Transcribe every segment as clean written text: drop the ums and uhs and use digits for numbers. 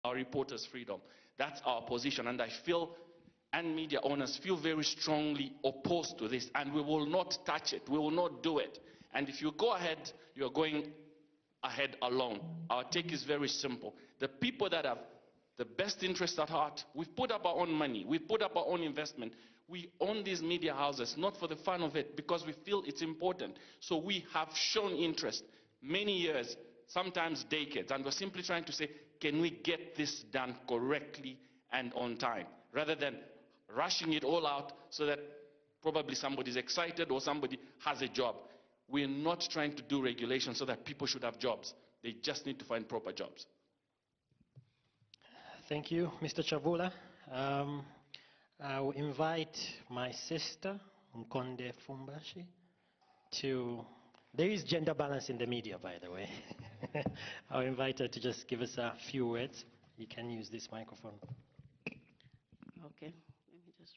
our reporters' freedom. That's our position, and I feel, and media owners feel very strongly opposed to this, and we will not touch it. We will not do it. And if you go ahead, you're going ahead alone. Our take is very simple. The people that have the best interest at heart, we've put up our own money, we've put up our own investment. We own these media houses, not for the fun of it, because we feel it's important. So we have shown interest many years, sometimes decades, and we're simply trying to say, can we get this done correctly and on time, rather than rushing it all out so that probably somebody's excited or somebody has a job. We're not trying to do regulation so that people should have jobs. They just need to find proper jobs. Thank you, Mr. Chavula. I will invite my sister, Nkonde Fumbashi, to... There is gender balance in the media, by the way. I'll invite her to just give us a few words. You can use this microphone. Okay, let me just...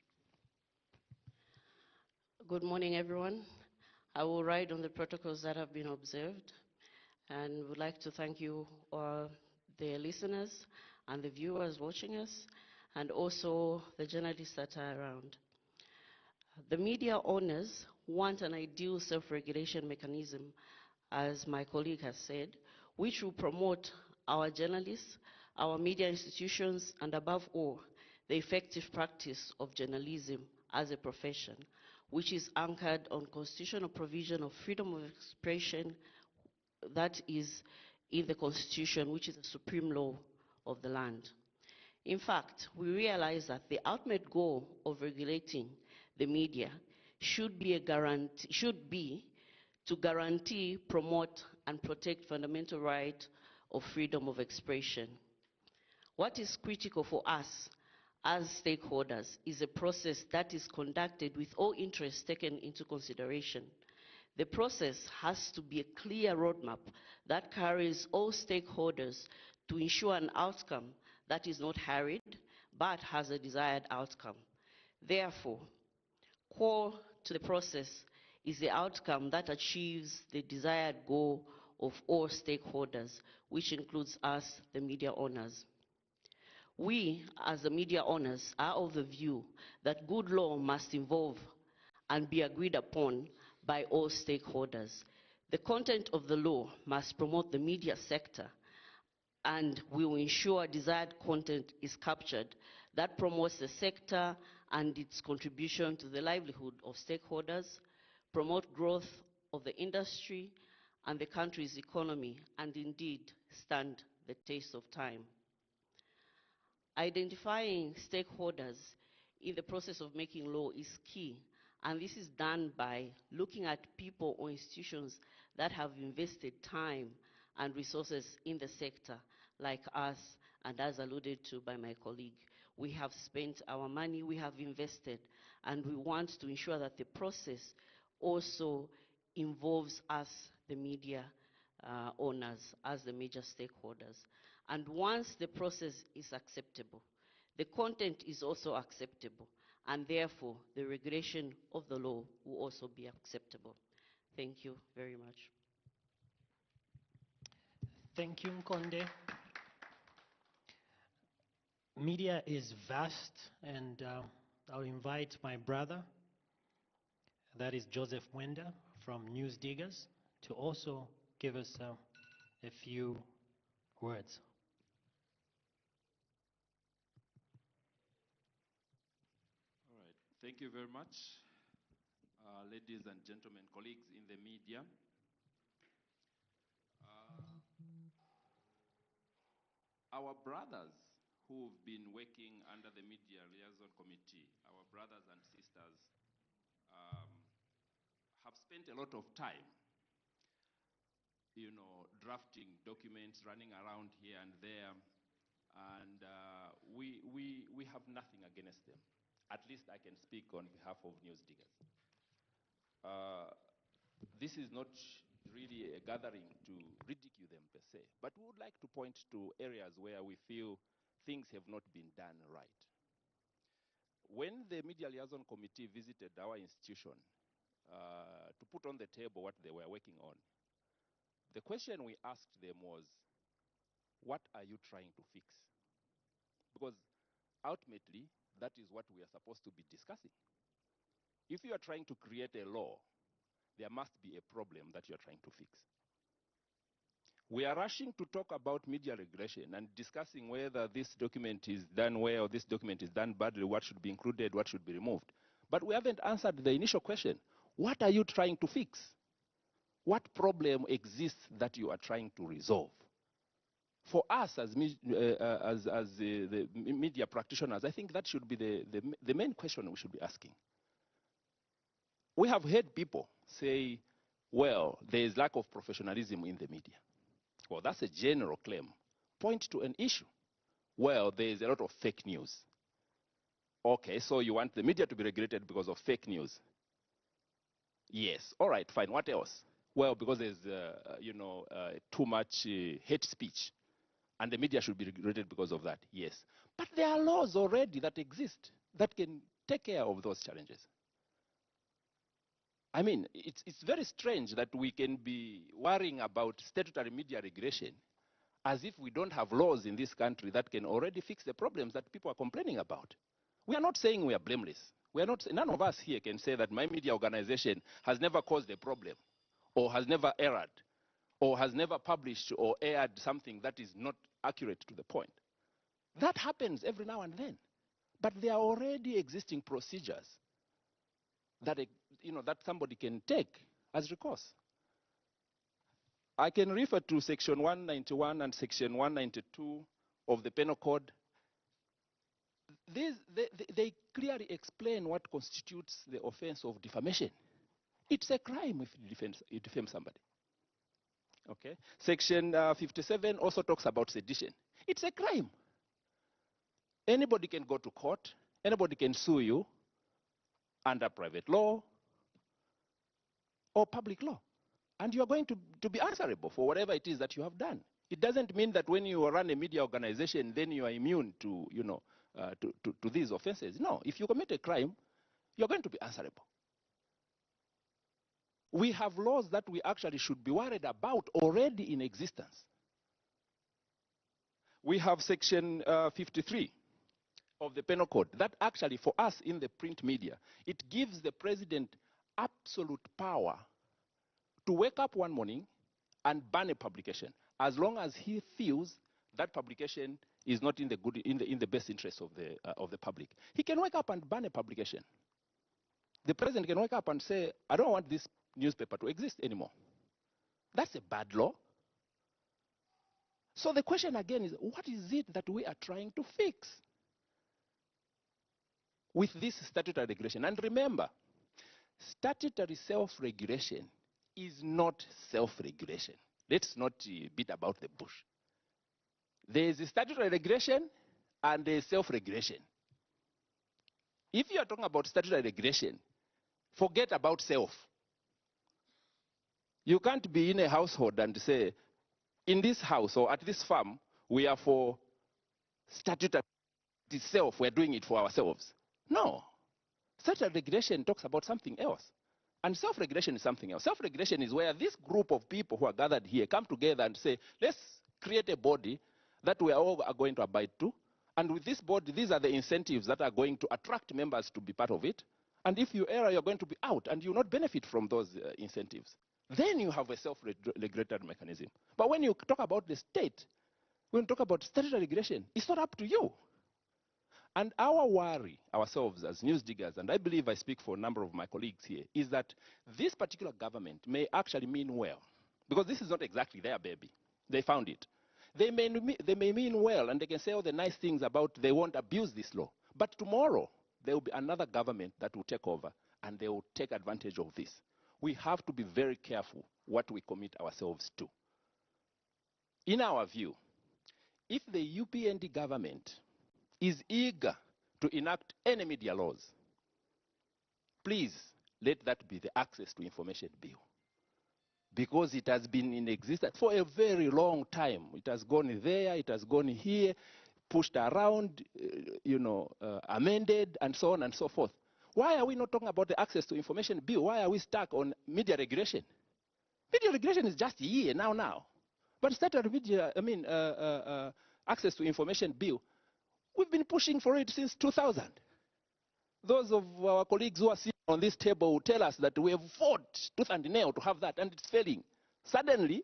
Good morning, everyone. I will ride on the protocols that have been observed, and would like to thank you, the listeners and the viewers watching us, and also the journalists that are around. The media owners want an ideal self-regulation mechanism, as my colleague has said, which will promote our journalists, our media institutions, and above all, the effective practice of journalism as a profession, which is anchored on constitutional provision of freedom of expression that is in the Constitution, which is the supreme law of the land. In fact, we realize that the ultimate goal of regulating the media should be to guarantee, promote, and protect fundamental right of freedom of expression. What is critical for us as stakeholders is a process that is conducted with all interests taken into consideration. The process has to be a clear roadmap that carries all stakeholders to ensure an outcome that is not hurried, but has a desired outcome. Therefore, core to the process is the outcome that achieves the desired goal of all stakeholders, which includes us, the media owners. We, as the media owners, are of the view that good law must involve and be agreed upon by all stakeholders. The content of the law must promote the media sector and will ensure desired content is captured that promotes the sector and its contribution to the livelihood of stakeholders, promote growth of the industry and the country's economy, and indeed stand the test of time. Identifying stakeholders in the process of making law is key, and this is done by looking at people or institutions that have invested time and resources in the sector, like us, and as alluded to by my colleague. We have spent our money, we have invested, and we want to ensure that the process also involves us, the media owners, as the major stakeholders. And once the process is acceptable, the content is also acceptable, and therefore the regulation of the law will also be acceptable. Thank you very much. Thank you, Nkonde. Media is vast, and I'll invite my brother, that is Joseph Mwenda from News Diggers, to also give us a few words. All right, thank you very much, ladies and gentlemen, colleagues in the media. Our brothers who've been working under the Media Liaison Committee, our brothers and sisters, have spent a lot of time, drafting documents, running around here and there, and we have nothing against them. At least I can speak on behalf of News Diggers. This is not really a gathering to ridicule them per se, but we would like to point to areas where we feel things have not been done right. When the Media Liaison Committee visited our institution to put on the table what they were working on, the question we asked them was, what are you trying to fix? ultimately, that is what we are supposed to be discussing. If you are trying to create a law, there must be a problem that you are trying to fix. We are rushing to talk about media regulation and discussing whether this document is done well or this document is done badly, what should be included, what should be removed. But we haven't answered the initial question. What are you trying to fix? What problem exists that you are trying to resolve? For us as the media practitioners, I think that should be the main question we should be asking. We have heard people say, well, there is lack of professionalism in the media. Well, that's a general claim. Point to an issue. Well, there is a lot of fake news. Okay, so you want the media to be regulated because of fake news? Yes. All right, fine. What else? Well, because there's, too much hate speech, and the media should be regulated because of that. Yes. But there are laws already that exist that can take care of those challenges. I mean, it's very strange that we can be worrying about statutory media regulation as if we don't have laws in this country that can already fix the problems that people are complaining about. We are not saying we are blameless. We are not, none of us here can say that my media organization has never caused a problem, or has never erred, or has never published or aired something that is not accurate to the point. That happens every now and then. But there are already existing procedures that, that somebody can take as recourse. I can refer to Section 191 and Section 192 of the Penal Code. They clearly explain what constitutes the offense of defamation. It's a crime if you defame somebody. Okay. Section 57 also talks about sedition. It's a crime. Anybody can go to court. Anybody can sue you under private law or public law. And you are going to be answerable for whatever it is that you have done. It doesn't mean that when you run a media organization, then you are immune to, to these offenses. No, if you commit a crime, you're going to be answerable. We have laws that we actually should be worried about already in existence. We have Section 53 of the Penal Code that actually, for us in the print media, it gives the president absolute power to wake up one morning and ban a publication, as long as he feels that publication is not in the best interest of the public. He can wake up and ban a publication. The president can wake up and say, I don't want this newspaper to exist anymore. That's a bad law. So the question again is, what is it that we are trying to fix with this statutory regulation? And remember, statutory self-regulation is not self-regulation. Let's not beat about the bush. There is a statutory regulation and there is self-regulation. If you are talking about statutory regulation, forget about self. You can't be in a household and say, in this house or at this farm, we are for statutory itself, we're doing it for ourselves. No. Statutory regulation talks about something else. And self-regulation is something else. Self-regulation is where this group of people who are gathered here come together and say, let's create a body that we all are going to abide to. And with this body, these are the incentives that are going to attract members to be part of it. And if you err, you're going to be out and you will not benefit from those incentives. Then you have a self-regulated mechanism. But when you talk about the state, when you talk about statutory regulation, it's not up to you. And our worry, ourselves as news diggers, and I believe I speak for a number of my colleagues here, is that this particular government may actually mean well. Because this is not exactly their baby. They found it. They may mean well, and they can say all the nice things about they won't abuse this law. But tomorrow, there will be another government that will take over, and they will take advantage of this. We have to be very careful what we commit ourselves to. In our view, if the UPND government is eager to enact any media laws, please let that be the Access to Information Bill. Because it has been in existence for a very long time. It has gone there, it has gone here, pushed around, amended, and so on and so forth. Why are we not talking about the Access to Information Bill? Why are we stuck on media regulation? Media regulation is just here, now. But statutory media, Access to Information Bill, We've been pushing for it since 2000. Those of our colleagues who are sitting on this table will tell us that we have fought tooth and nail to have that, and it's failing. Suddenly,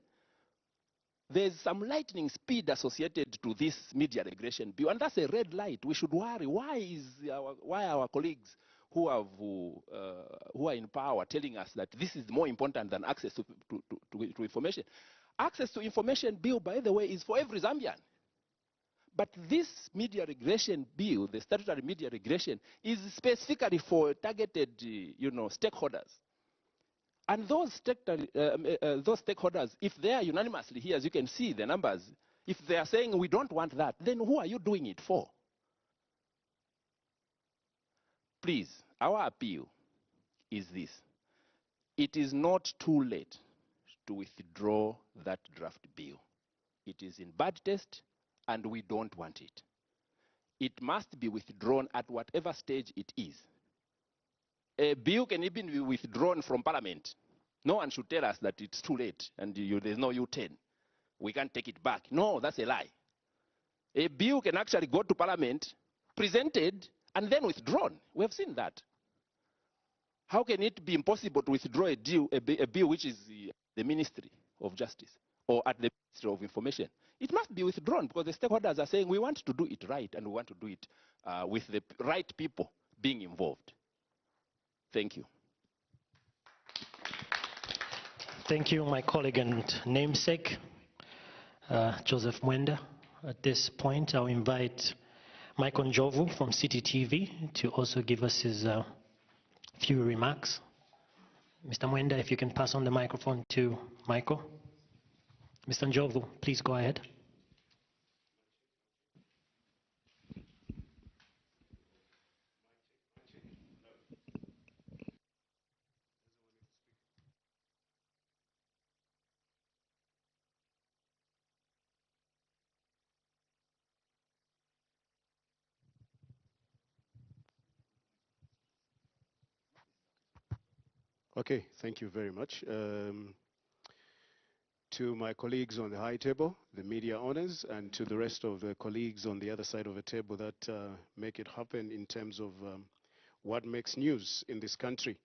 there's some lightning speed associated to this media regulation bill, and that's a red light. We should worry. Why our colleagues who are in power telling us that this is more important than access to information? Access to information bill, by the way, is for every Zambian. But this media regulation bill, the statutory media regulation, is specifically for targeted, stakeholders. And those stakeholders, if they are unanimously here, as you can see the numbers, if they are saying we don't want that, then who are you doing it for? Please, our appeal is this. It is not too late to withdraw that draft bill. It is in bad taste, and we don't want it. It must be withdrawn at whatever stage it is. A bill can even be withdrawn from Parliament. No one should tell us that it's too late and there's no U-turn. We can't take it back. No, that's a lie. A bill can actually go to Parliament, presented, and then withdrawn. We have seen that. How can it be impossible to withdraw a bill which is the Ministry of Justice or at the Ministry of Information? It must be withdrawn because the stakeholders are saying we want to do it right and we want to do it with the right people being involved. Thank you. Thank you, my colleague and namesake, Joseph Mwenda. At this point, I'll invite Michael Njovu from City TV to also give us his few remarks. Mr. Mwenda, if you can pass on the microphone to Michael. Mr. Njovu, please go ahead. Okay, thank you very much. To my colleagues on the high table, the media owners, and to the rest of the colleagues on the other side of the table that make it happen in terms of what makes news in this country.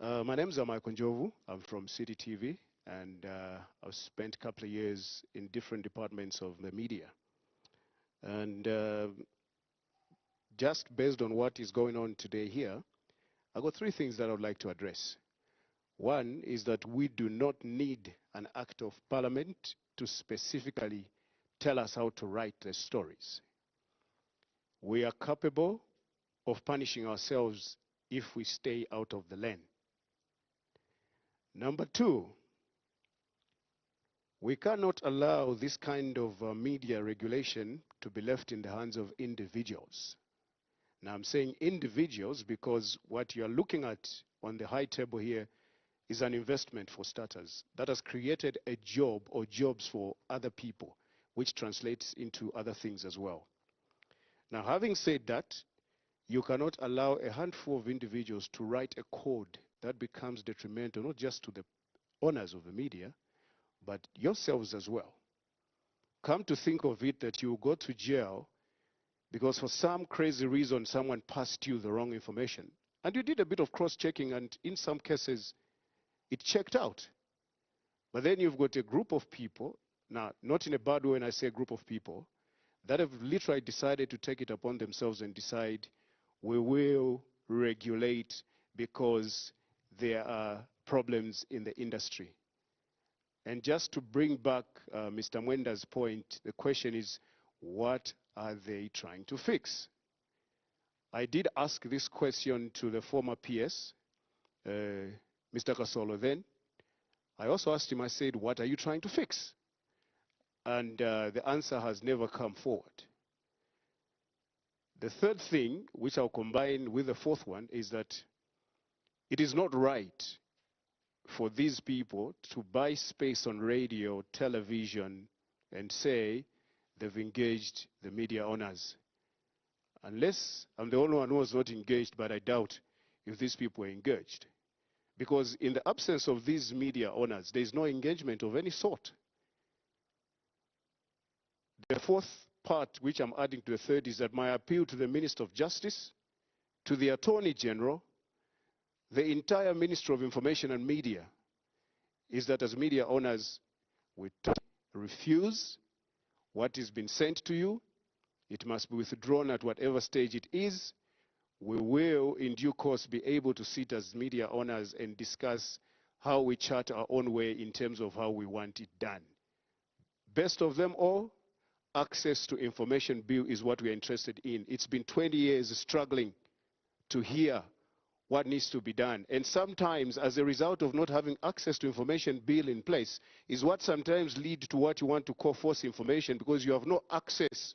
My name is Michael Njovu. I'm from City TV, and I've spent a couple of years in different departments of the media. And just based on what is going on today here, I've got three things that I would like to address. One is that we do not need an act of parliament to specifically tell us how to write the stories. We are capable of punishing ourselves if we stay out of the lane. Number two, we cannot allow this kind of media regulation to be left in the hands of individuals. Now I'm saying individuals because what you're looking at on the high table here is an investment for starters that has created a job or jobs for other people, which translates into other things as well. Now, having said that, you cannot allow a handful of individuals to write a code that becomes detrimental not just to the owners of the media, but yourselves as well. Come to think of it that you go to jail because for some crazy reason someone passed you the wrong information. And you did a bit of cross-checking, and in some cases, it checked out. But then you've got a group of people, now not in a bad way when I say group of people, that have literally decided to take it upon themselves and decide we will regulate because there are problems in the industry. And just to bring back Mr. Mwenda's point, the question is, what are they trying to fix? I did ask this question to the former PS, Mr. Kasolo then. I also asked him, I said, what are you trying to fix? And the answer has never come forward. The third thing, which I'll combine with the fourth one, is that it is not right for these people to buy space on radio, television, and say they've engaged the media owners. Unless I'm the only one who was not engaged, but I doubt if these people were engaged. Because in the absence of these media owners, there's no engagement of any sort. The fourth part, which I'm adding to the third, is that my appeal to the Minister of Justice, to the Attorney General, the entire Ministry of Information and Media, is that as media owners, we refuse what has been sent to you. It must be withdrawn at whatever stage it is. We will, in due course, be able to sit as media owners and discuss how we chart our own way in terms of how we want it done. Best of them all, access to information bill is what we're interested in. It's been 20 years struggling to hear what needs to be done. And sometimes, as a result of not having access to information bill in place, is what sometimes leads to what you want to call false information, because you have no access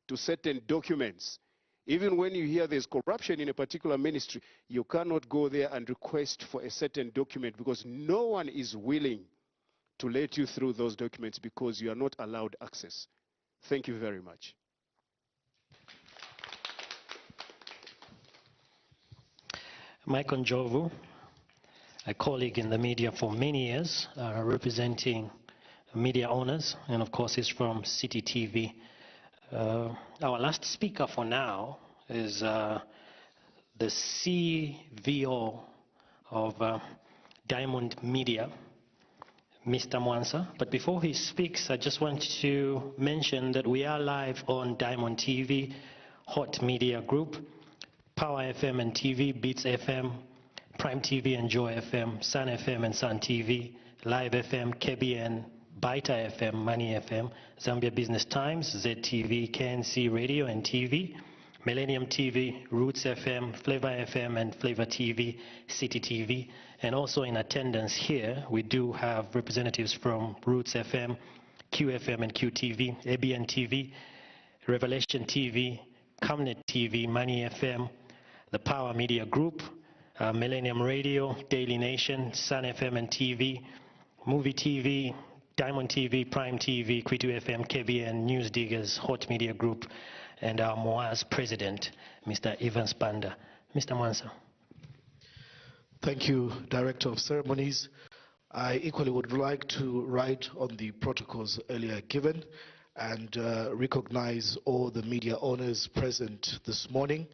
to certain documents. Even when you hear there's corruption in a particular ministry, you cannot go there and request for a certain document because no one is willing to let you through those documents because you are not allowed access. Thank you very much. Michael Njovu, a colleague in the media for many years, representing media owners, and of course he's from City TV. Our last speaker for now is the CVO of Diamond Media, Mr. Mwansa. But before he speaks, I just want to mention that we are live on Diamond TV, Hot Media Group, Power FM and TV, Beats FM, Prime TV and Joy FM, Sun FM and Sun TV, Live FM, KBN, Baita FM, Money FM, Zambia Business Times, ZTV, KNC Radio and TV, Millennium TV, Roots FM, Flavor FM and Flavor TV, City TV. And also in attendance here, we do have representatives from Roots FM, QFM and QTV, ABN TV, Revelation TV, Camnet TV, Money FM, the Power Media Group, Millennium Radio, Daily Nation, Sun FM and TV, Movie TV, Diamond TV, Prime TV, Kwitu FM, KBN, News Diggers, Hot Media Group, and our MOAS president, Mr. Evans Panda. Mr. Mwansa. Thank you, Director of Ceremonies. I equally would like to write on the protocols earlier given and recognize all the media owners present this morning,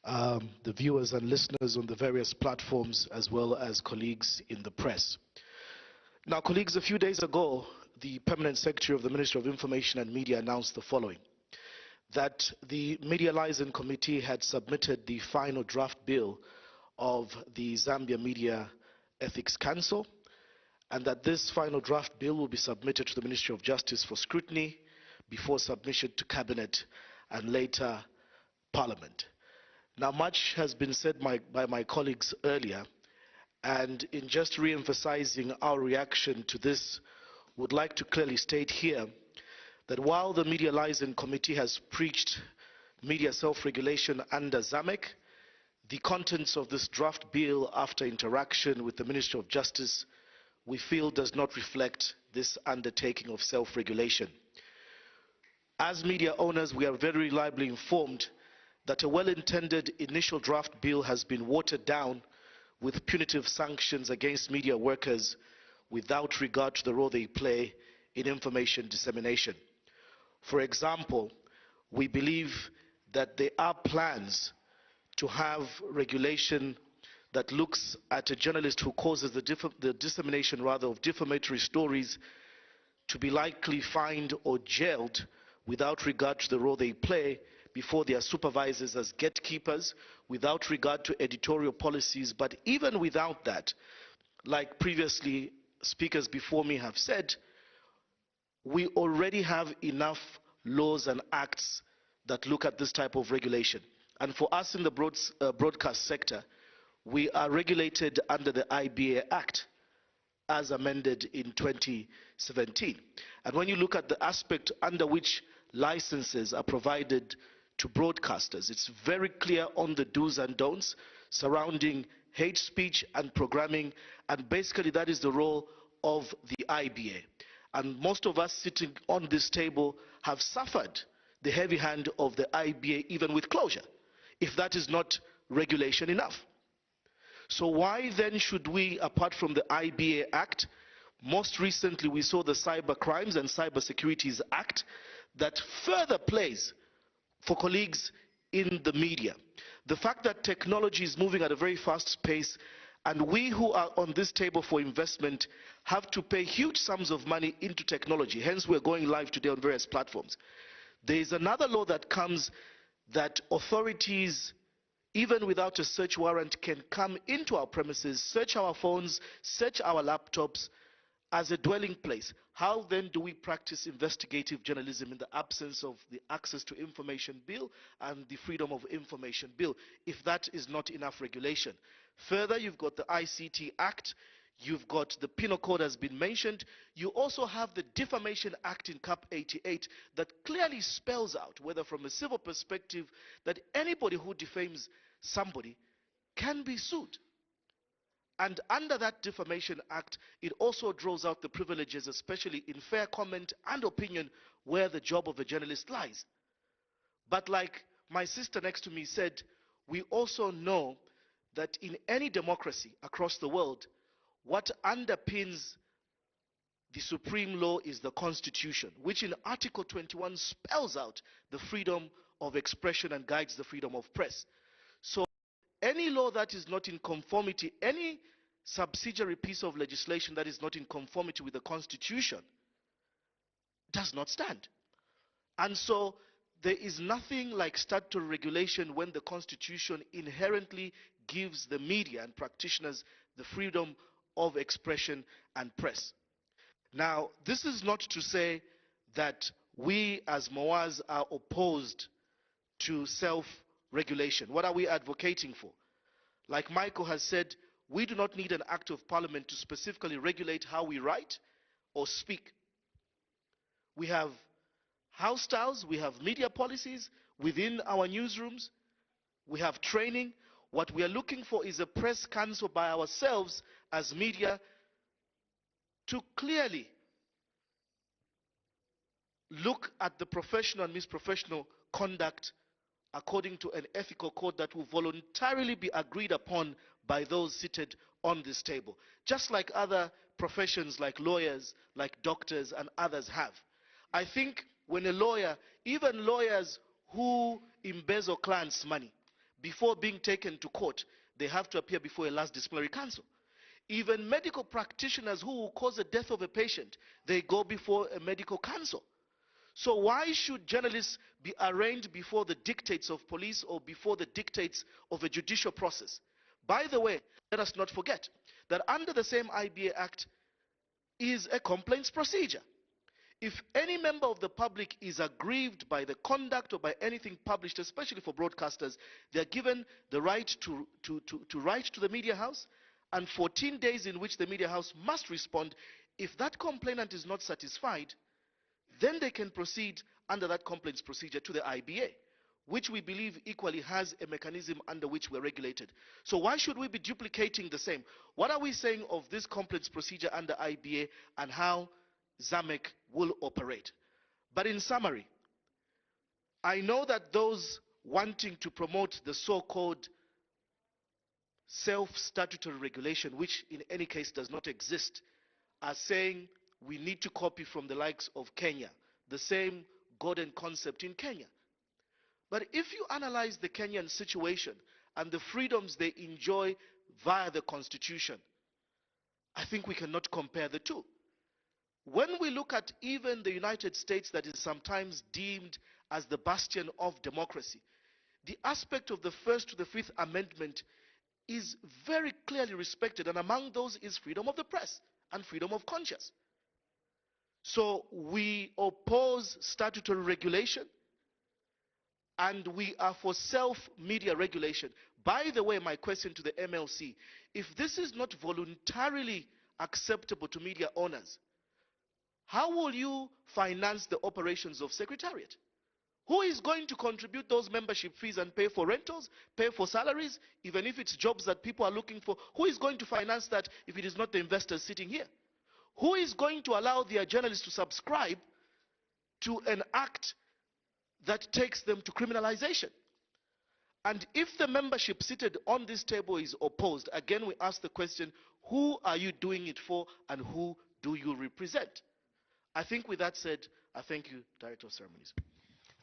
the viewers and listeners on the various platforms, as well as colleagues in the press. Now, colleagues, a few days ago, the Permanent Secretary of the Ministry of Information and Media announced the following: that the Media Liaison Committee had submitted the final draft bill of the Zambia Media Ethics Council, and that this final draft bill will be submitted to the Ministry of Justice for scrutiny before submission to Cabinet and later Parliament. Now, much has been said by my colleagues earlier, and in just re-emphasizing our reaction to this, would like to clearly state here that while the Media Liaison Committee has preached media self-regulation under ZAMEC, the contents of this draft bill, after interaction with the Ministry of Justice, we feel does not reflect this undertaking of self-regulation. As media owners, we are very reliably informed that a well-intended initial draft bill has been watered down with punitive sanctions against media workers without regard to the role they play in information dissemination. For example, we believe that there are plans to have regulation that looks at a journalist who causes the dissemination of defamatory stories to be likely fined or jailed without regard to the role they play before their supervisors as gatekeepers, without regard to editorial policies. But even without that, like previously speakers before me have said, we already have enough laws and acts that look at this type of regulation. And for us in the broadcast sector, we are regulated under the IBA Act as amended in 2017. And when you look at the aspect under which licenses are provided to broadcasters, it's very clear on the do's and don'ts surrounding hate speech and programming, and basically that is the role of the IBA. And most of us sitting on this table have suffered the heavy hand of the IBA, even with closure, if that is not regulation enough. So why then should we, apart from the IBA Act, most recently we saw the Cyber Crimes and Cyber Securities Act that further plays for colleagues in the media. The fact that technology is moving at a very fast pace, and we who are on this table for investment have to pay huge sums of money into technology. Hence, we're going live today on various platforms. There is another law that comes that authorities, even without a search warrant, can come into our premises, search our phones, search our laptops as a dwelling place. How then do we practice investigative journalism in the absence of the Access to Information Bill and the Freedom of Information Bill, if that is not enough regulation? Further, you've got the ICT Act, you've got the Penal Code has been mentioned, you also have the Defamation Act in Cap 88 that clearly spells out, whether from a civil perspective, that anybody who defames somebody can be sued. And under that Defamation Act, it also draws out the privileges, especially in fair comment and opinion, where the job of a journalist lies. But like my sister next to me said, we also know that in any democracy across the world, what underpins the supreme law is the Constitution, which in Article 21 spells out the freedom of expression and guides the freedom of press. So any law that is not in conformity, any subsidiary piece of legislation that is not in conformity with the Constitution does not stand. And so there is nothing like statutory regulation when the Constitution inherently gives the media and practitioners the freedom of expression and press. Now, this is not to say that we as MOAS are opposed to self-regulation. What are we advocating for? Like Michael has said, we do not need an act of parliament to specifically regulate how we write or speak. We have house styles, we have media policies within our newsrooms, we have training. What we are looking for is a press council by ourselves as media to clearly look at the professional and misprofessional conduct according to an ethical code that will voluntarily be agreed upon by those seated on this table, just like other professions like lawyers, like doctors and others have. I think when a lawyer, even lawyers who embezzle clients' money, before being taken to court, they have to appear before a last disciplinary council. Even medical practitioners who will cause the death of a patient, they go before a medical council. So why should journalists be arraigned before the dictates of police or before the dictates of a judicial process? By the way, let us not forget that under the same IBA Act is a complaints procedure. If any member of the public is aggrieved by the conduct or by anything published, especially for broadcasters, they are given the right to write to the media house, and 14 days in which the media house must respond. If that complainant is not satisfied, then they can proceed under that complaints procedure to the IBA, which we believe equally has a mechanism under which we're regulated. So why should we be duplicating the same? What are we saying of this complaints procedure under IBA and how ZAMEC will operate? But in summary, I know that those wanting to promote the so-called self-statutory regulation, which in any case does not exist, are saying we need to copy from the likes of Kenya, the same golden concept in Kenya. But if you analyze the Kenyan situation and the freedoms they enjoy via the Constitution, I think we cannot compare the two. When we look at even the United States, that is sometimes deemed as the bastion of democracy, the aspect of the First to the Fifth Amendment is very clearly respected, and among those is freedom of the press and freedom of conscience. So we oppose statutory regulation and we are for self-media regulation. By the way, my question to the MLC, if this is not voluntarily acceptable to media owners, how will you finance the operations of Secretariat? Who is going to contribute those membership fees and pay for rentals, pay for salaries, even if it's jobs that people are looking for? Who is going to finance that if it is not the investors sitting here? Who is going to allow their journalists to subscribe to an act that takes them to criminalization? And if the membership seated on this table is opposed, again we ask the question, who are you doing it for and who do you represent? I think with that said, I thank you, Director of Ceremonies.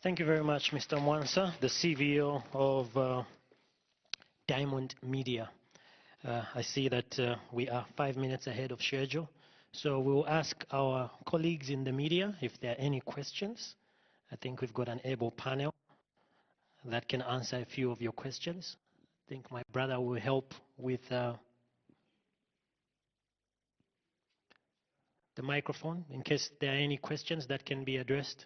Thank you very much, Mr. Mwansa, the CVO of Diamond Media. I see that we are 5 minutes ahead of schedule. So we'll ask our colleagues in the media if there are any questions. I think we've got an able panel that can answer a few of your questions. I think my brother will help with the microphone in case there are any questions that can be addressed.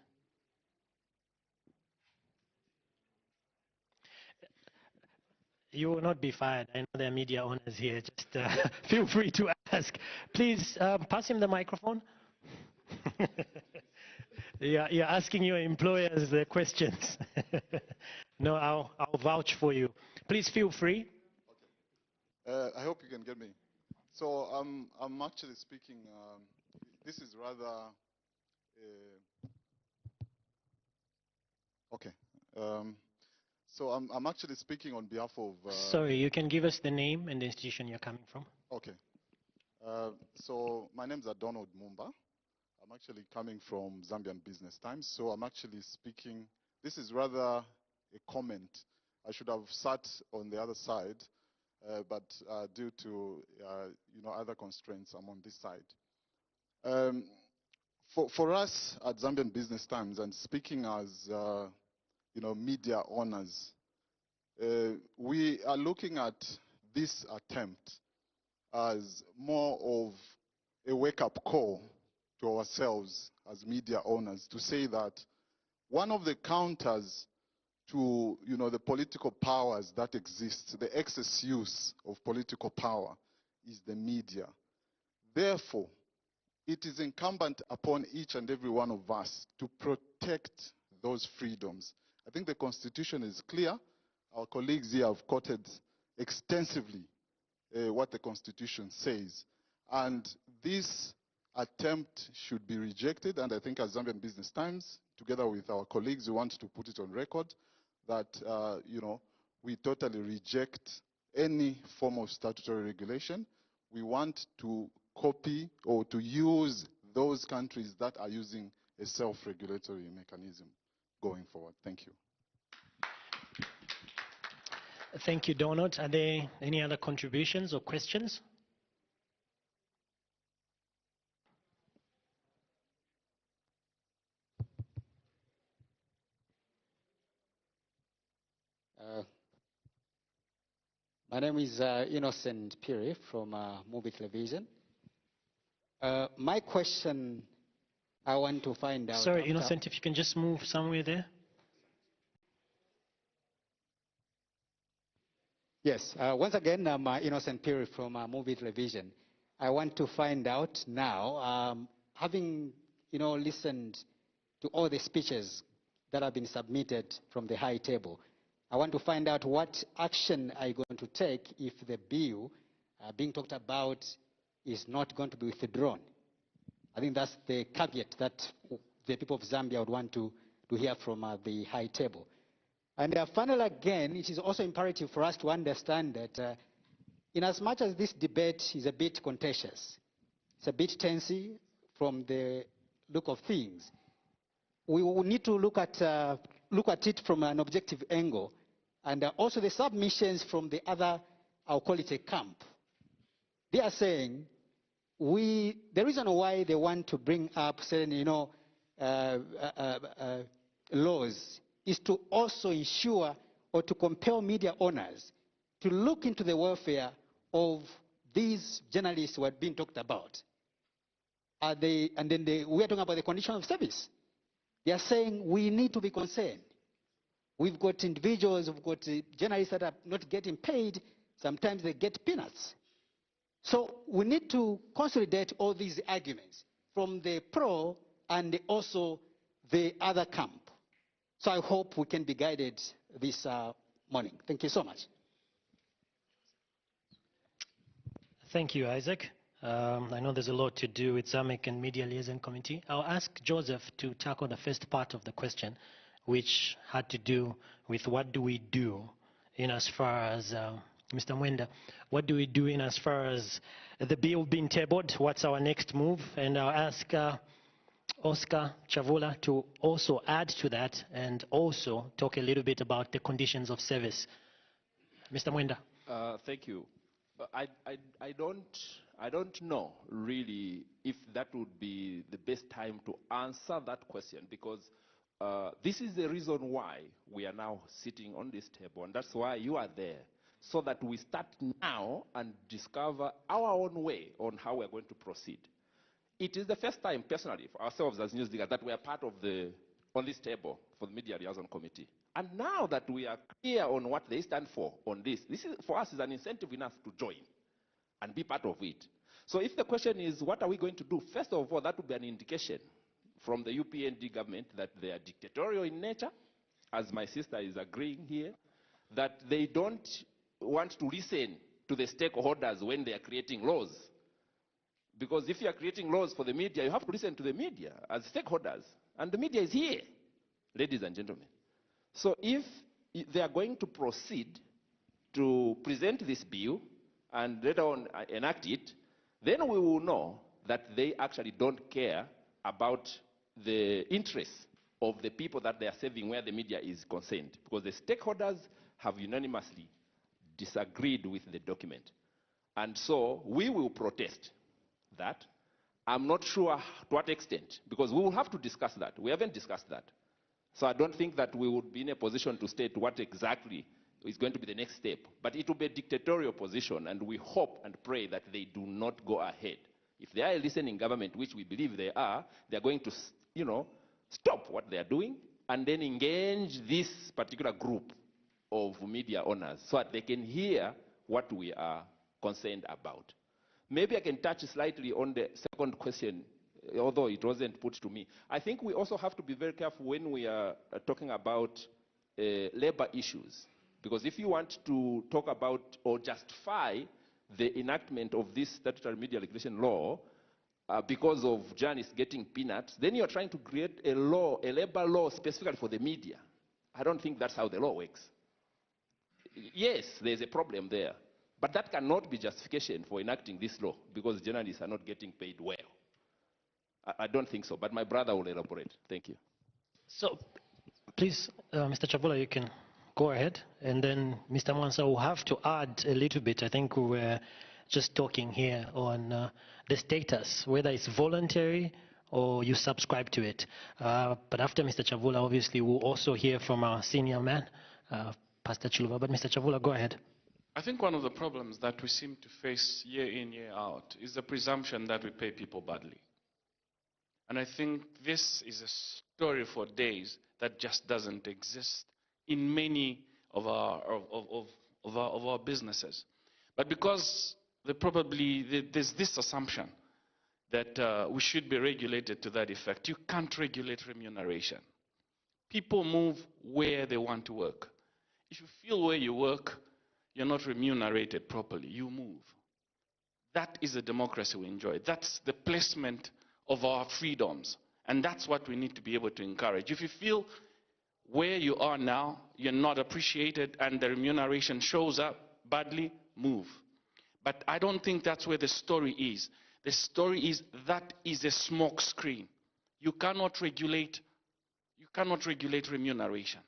You will not be fired. I know there are media owners here. Just feel free to ask. Please pass him the microphone. You're asking your employers the questions. No, I'll vouch for you. Please feel free. Okay. I hope you can get me. So I'm actually speaking. This is rather. Okay. So I'm actually speaking on behalf of. Sorry, you can give us the name and the institution you're coming from. Okay. So my name is Donald Mumba. I'm actually coming from Zambian Business Times. So I'm actually speaking. This is rather a comment. I should have sat on the other side, but due to other constraints, I'm on this side. For us at Zambian Business Times, and speaking as media owners, we are looking at this attempt as more of a wake-up call to ourselves as media owners to say that one of the counters to the political powers that exist, the excess use of political power, is the media. Therefore, it is incumbent upon each and every one of us to protect those freedoms. I think the Constitution is clear. Our colleagues here have quoted extensively what the Constitution says. And this attempt should be rejected. And I think as Zambian Business Times, together with our colleagues, we want to put it on record that, we totally reject any form of statutory regulation. We want to copy or to use those countries that are using a self-regulatory mechanism going forward. Thank you. Thank you, Donald. Are there any other contributions or questions? My name is Innocent Piri from Movie Television. My question, I want to find out. Sorry, Innocent, if you can just move somewhere there. Yes, once again, I'm Innocent Piri from Movie Television. I want to find out now, having listened to all the speeches that have been submitted from the high table, I want to find out what action are you going to take if the bill being talked about is not going to be withdrawn. I think that's the caveat that the people of Zambia would want to hear from the high table. And finally, again, it is also imperative for us to understand that in as much as this debate is a bit contentious, it's a bit tensy from the look of things, we will need to look at it from an objective angle, and also the submissions from the other, I'll call it a camp. They are saying the reason why they want to bring up certain laws is to also ensure or to compel media owners to look into the welfare of these journalists who are being talked about. And then we are talking about the condition of service. They are saying we need to be concerned. We've got individuals, we've got journalists that are not getting paid. Sometimes they get peanuts. So we need to consolidate all these arguments from the pro and also the other camp. So I hope we can be guided this morning. Thank you so much. Thank you, Isaac. I know there's a lot to do with ZAMIC and Media Liaison Committee. I'll ask Joseph to tackle the first part of the question, which had to do with what do we do in as far as, Mr. Mwenda, what do we do in as far as the bill being tabled? What's our next move? And I'll ask Oscar Chavula to also add to that and also talk a little bit about the conditions of service. Mr. Mwenda. Thank you. I don't know really if that would be the best time to answer that question, because this is the reason why we are now sitting on this table, and that's why you are there, so that we start now and discover our own way on how we're going to proceed. It is the first time, personally, for ourselves as Newsdigger, that we are part of on this table for the Media Liaison Committee. And now that we are clear on what they stand for on this is, for us, is an incentive enough to join and be part of it. So if the question is, what are we going to do? First of all, that would be an indication from the UPND government that they are dictatorial in nature, as my sister is agreeing here, that they don't want to listen to the stakeholders when they are creating laws. Because if you are creating laws for the media, you have to listen to the media as stakeholders. And the media is here, ladies and gentlemen. So if they are going to proceed to present this bill and later on enact it, then we will know that they actually don't care about the interests of the people that they are serving where the media is concerned. Because the stakeholders have unanimously disagreed with the document. And so we will protest that. I'm not sure to what extent, because we will have to discuss that. We haven't discussed that. So I don't think that we would be in a position to state what exactly is going to be the next step. But it will be a dictatorial position, and we hope and pray that they do not go ahead. If they are a listening government, which we believe they are going to, stop what they are doing and then engage this particular group of media owners so that they can hear what we are concerned about. Maybe I can touch slightly on the second question, although it wasn't put to me. I think we also have to be very careful when we are talking about labor issues. Because if you want to talk about or justify the enactment of this statutory media regulation law because of journalists getting peanuts, then you're trying to create a law, a labor law specifically for the media. I don't think that's how the law works. Yes, there's a problem there. But that cannot be justification for enacting this law because journalists are not getting paid well. I don't think so, but my brother will elaborate. Thank you. So, please, Mr. Chavula, you can go ahead. And then Mr. Mwansa will have to add a little bit. I think we were just talking here on the status, whether it's voluntary or you subscribe to it. But after Mr. Chavula, obviously, we'll also hear from our senior man, Pastor Chiluba. But Mr. Chavula, go ahead. I think one of the problems that we seem to face year in, year out is the presumption that we pay people badly. And I think this is a story for days that just doesn't exist in many of our businesses. But because there's this assumption that we should be regulated to that effect, you can't regulate remuneration. People move where they want to work. If you feel where you work, you're not remunerated properly, you move. That is the democracy we enjoy. That's the placement of our freedoms. And that's what we need to be able to encourage. If you feel where you are now, you're not appreciated and the remuneration shows up badly, move. But I don't think that's where the story is. The story is that is a smoke screen. You cannot regulate remuneration.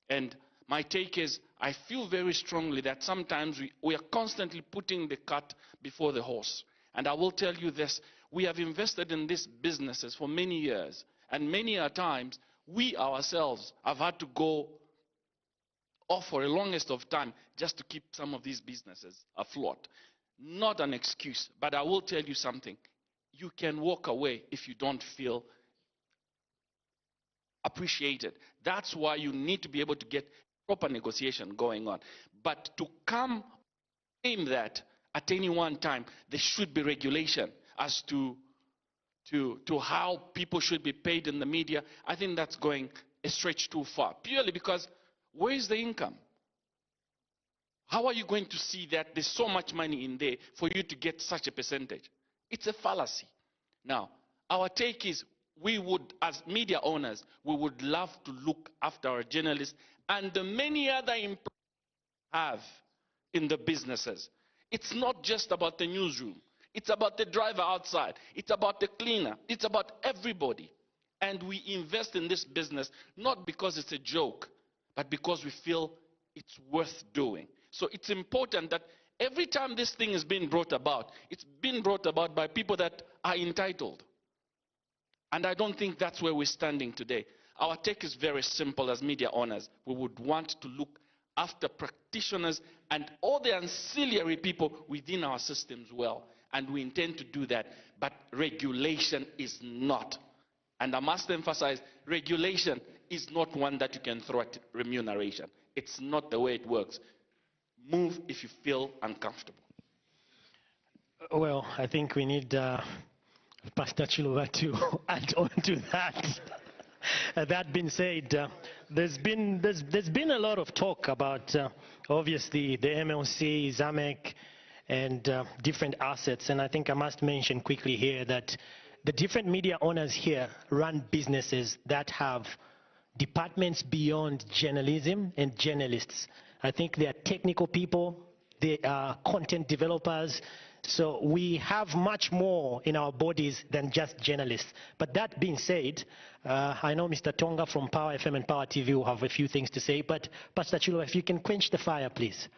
And my take is, I feel very strongly that sometimes we are constantly putting the cart before the horse. And I will tell you this, we have invested in these businesses for many years. And many a times, we ourselves have had to go off for the longest of time just to keep some of these businesses afloat. Not an excuse, but I will tell you something. You can walk away if you don't feel appreciated. That's why you need to be able to get proper negotiation going on. But to come claim that at any one time there should be regulation as to how people should be paid in the media, I think that's going a stretch too far. Purely because where is the income? How are you going to see that there's so much money in there for you to get such a percentage? It's a fallacy. Now, our take is we would, as media owners, we would love to look after our journalists and the many other employees have in the businesses. It's not just about the newsroom. It's about the driver outside. It's about the cleaner. It's about everybody. And we invest in this business not because it's a joke, but because we feel it's worth doing. So it's important that every time this thing is being brought about, it's being brought about by people that are entitled. And I don't think that's where we're standing today. Our take is very simple as media owners. We would want to look after practitioners and all the ancillary people within our systems well. And we intend to do that. But regulation is not. And I must emphasize, regulation is not one that you can throw at remuneration. It's not the way it works. Move if you feel uncomfortable. Well, I think we need Pastor Chiluba to add on to that. That being said, there's been a lot of talk about obviously the MLC, ZAMEC, and different assets. And I think I must mention quickly here that the different media owners here run businesses that have departments beyond journalism and journalists. I think they are technical people, they are content developers. So we have much more in our bodies than just journalists. But that being said, I know Mr. Tonga from Power FM and Power TV will have a few things to say. But Pastor Chiluba, if you can quench the fire, please.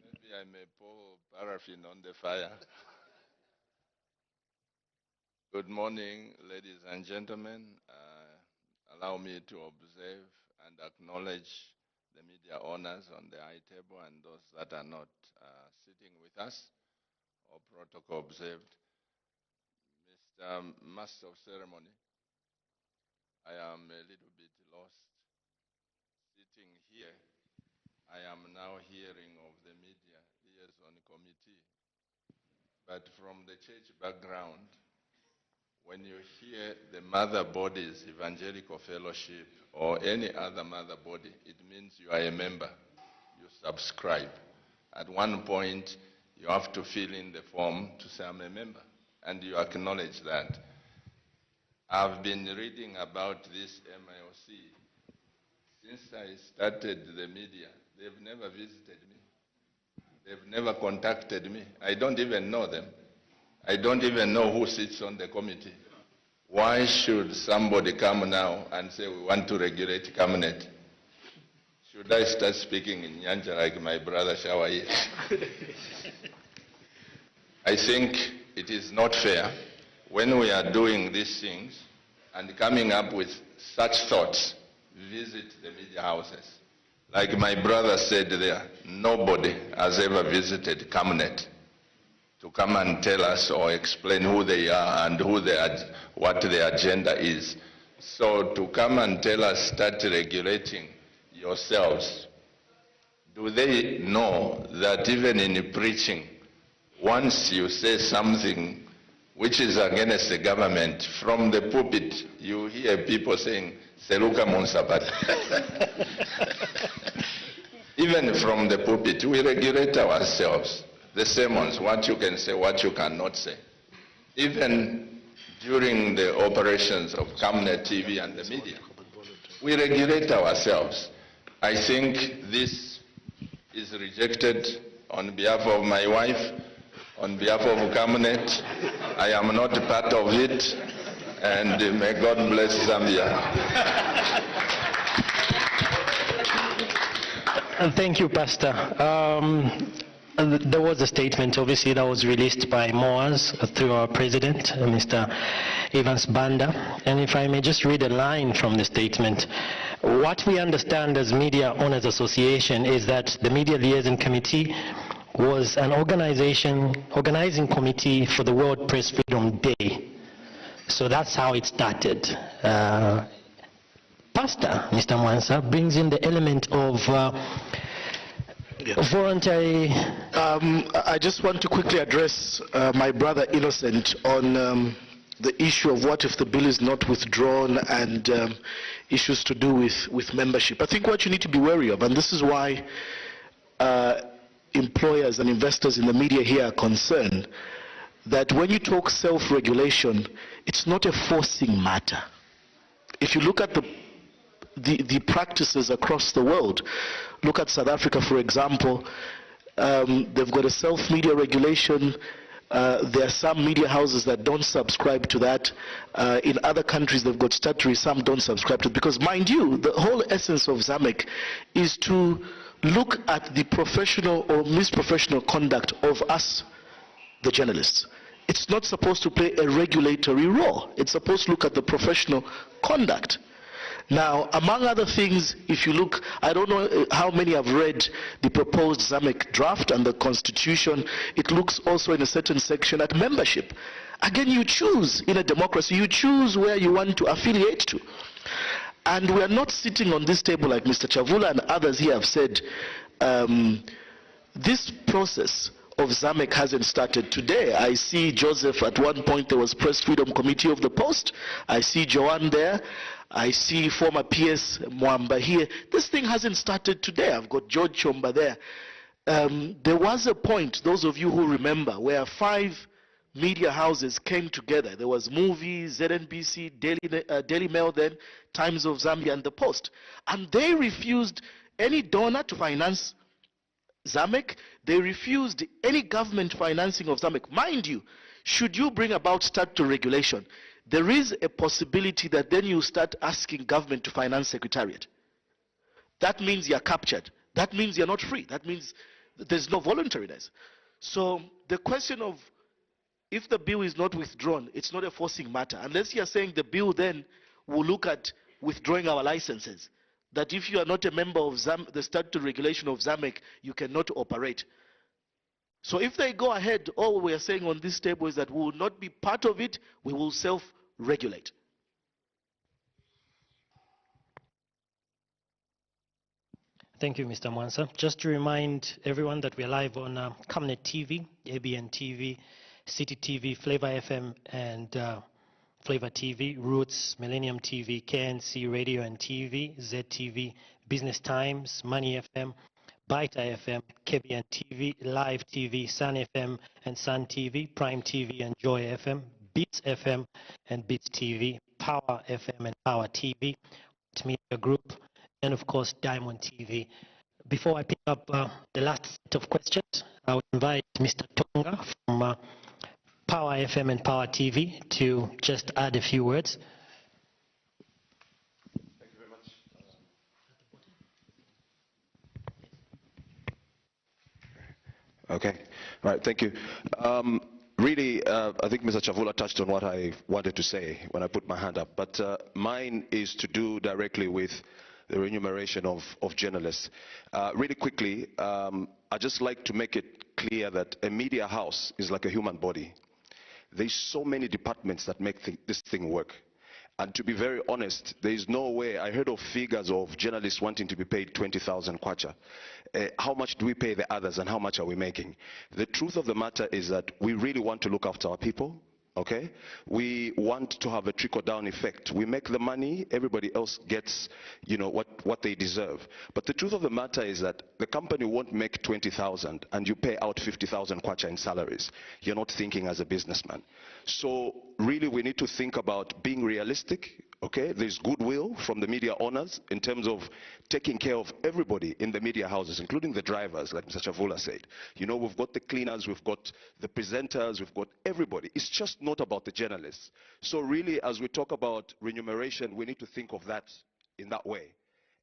Maybe I may pour paraffin on the fire. Good morning, ladies and gentlemen. Allow me to observe and acknowledge the media owners on the high table and those that are not sitting with us or protocol observed. Mr. Master of Ceremony, I am a little bit lost. Sitting here, I am now hearing of the media liaison committee. But from the church background, when you hear the mother bodies, Evangelical Fellowship, or any other mother body, it means you are a member. You subscribe. At one point, you have to fill in the form to say I'm a member, and you acknowledge that. I've been reading about this MIOC. Since I started the media, they've never visited me. They've never contacted me. I don't even know them. I don't even know who sits on the committee. Why should somebody come now and say we want to regulate Cabinet? Should I start speaking in Nyanja like my brother Shawai? I think it is not fair when we are doing these things and coming up with such thoughts, visit the media houses. Like my brother said there, nobody has ever visited Cabinet to come and tell us or explain who they are and what their agenda is. So to come and tell us, start regulating yourselves, do they know that even in preaching, once you say something which is against the government, from the pulpit, you hear people saying, Seluka Monsapat. Even from the pulpit, we regulate ourselves. The sermons, what you can say, what you cannot say. Even during the operations of Camnet TV and the media, we regulate ourselves. I think this is rejected on behalf of my wife, on behalf of Camnet. I am not part of it, and may God bless Zambia. Thank you, Pastor. There was a statement, obviously, that was released by MOAS through our president, Mr. Evans Banda. And if I may just read a line from the statement. What we understand as Media Owners Association is that the Media Liaison Committee was an organizing committee for the World Press Freedom Day. So that's how it started. Pastor, Mr. Mwansa, brings in the element of voluntary. I just want to quickly address my brother Innocent on the issue of what if the bill is not withdrawn and issues to do with membership. I think what you need to be wary of, and this is why employers and investors in the media here are concerned, that when you talk self-regulation, it's not a forcing matter. If you look at the practices across the world, look at South Africa, for example, They've got a self-media regulation. There are some media houses that don't subscribe to that. In other countries, they've got statutory, some don't subscribe to it. Because mind you, the whole essence of ZAMEC is to look at the professional or misprofessional conduct of us, the journalists. It's not supposed to play a regulatory role. It's supposed to look at the professional conduct. Now, among other things, if you look, I don't know how many have read the proposed ZAMEC draft and the constitution. It looks also in a certain section at membership. Again, you choose, in a democracy, you choose where you want to affiliate to. And we are not sitting on this table like Mr. Chavula and others here have said. This process of ZAMEC hasn't started today. I see Joseph, at one point there was Press Freedom Committee of the Post. I see Joanne there. I see former PS Mwamba here. This thing hasn't started today. I've got George Chomba there. There was a point, those of you who remember, where 5 media houses came together. There was Movies, ZNBC, Daily Mail then, Times of Zambia and the Post. And they refused any donor to finance ZAMEC. They refused any government financing of ZAMEC. Mind you, should you bring about statutory regulation, there is a possibility that then you start asking government to finance secretariat. That means you're captured. That means you're not free. That means there's no voluntariness. So the question of if the bill is not withdrawn, it's not a forcing matter. Unless you're saying the bill then will look at withdrawing our licenses. That if you are not a member of the statutory regulation of ZAMEC, you cannot operate. So if they go ahead, all we are saying on this table is that we will not be part of it, we will self-regulate. Thank you, Mr. Mwansa. Just to remind everyone that we're live on Camnet TV, ABN TV, City TV, Flavor FM, and Flavor TV, Roots, Millennium TV, KNC Radio and TV, ZTV, Business Times, Money FM, Baita FM, KBN TV, Live TV, Sun FM and Sun TV, Prime TV and Joy FM, Beats FM and Beats TV, Power FM and Power TV, Media Group, and of course Diamond TV. Before I pick up the last set of questions, I will invite Mr. Tonga from Power FM and Power TV to just add a few words. Thank you very much. Okay. All right. Thank you. Really, I think Mr. Chavula touched on what I wanted to say when I put my hand up, but mine is to do directly with the remuneration of journalists. Really quickly, I'd just like to make it clear that a media house is like a human body. There's so many departments that make this thing work. And to be very honest, there is no way, I heard of figures of journalists wanting to be paid 20,000 kwacha. How much do we pay the others and how much are we making? The truth of the matter is that we really want to look after our people. Okay, we want to have a trickle-down effect. We make the money, everybody else gets, you know, what they deserve. But the truth of the matter is that the company won't make 20,000 and you pay out 50,000 kwacha in salaries. You're not thinking as a businessman. So really we need to think about being realistic. Okay, there's goodwill from the media owners in terms of taking care of everybody in the media houses, including the drivers, like Mr. Chavula said. You know, we've got the cleaners, we've got the presenters, we've got everybody. It's just not about the journalists. So really, as we talk about remuneration, we need to think of that in that way.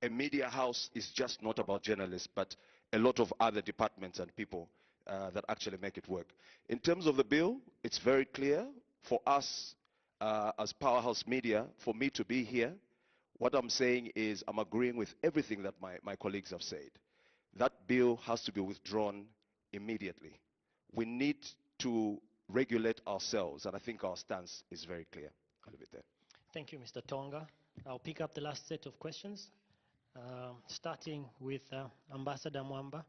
A media house is just not about journalists, but a lot of other departments and people that actually make it work. In terms of the bill, it's very clear for us as Powerhouse Media, for me to be here, what I'm saying is I'm agreeing with everything that my colleagues have said. That bill has to be withdrawn immediately. We need to regulate ourselves, and I think our stance is very clear. I'll leave it there. Thank you, Mr. Tonga. I'll pick up the last set of questions, starting with Ambassador Mwamba.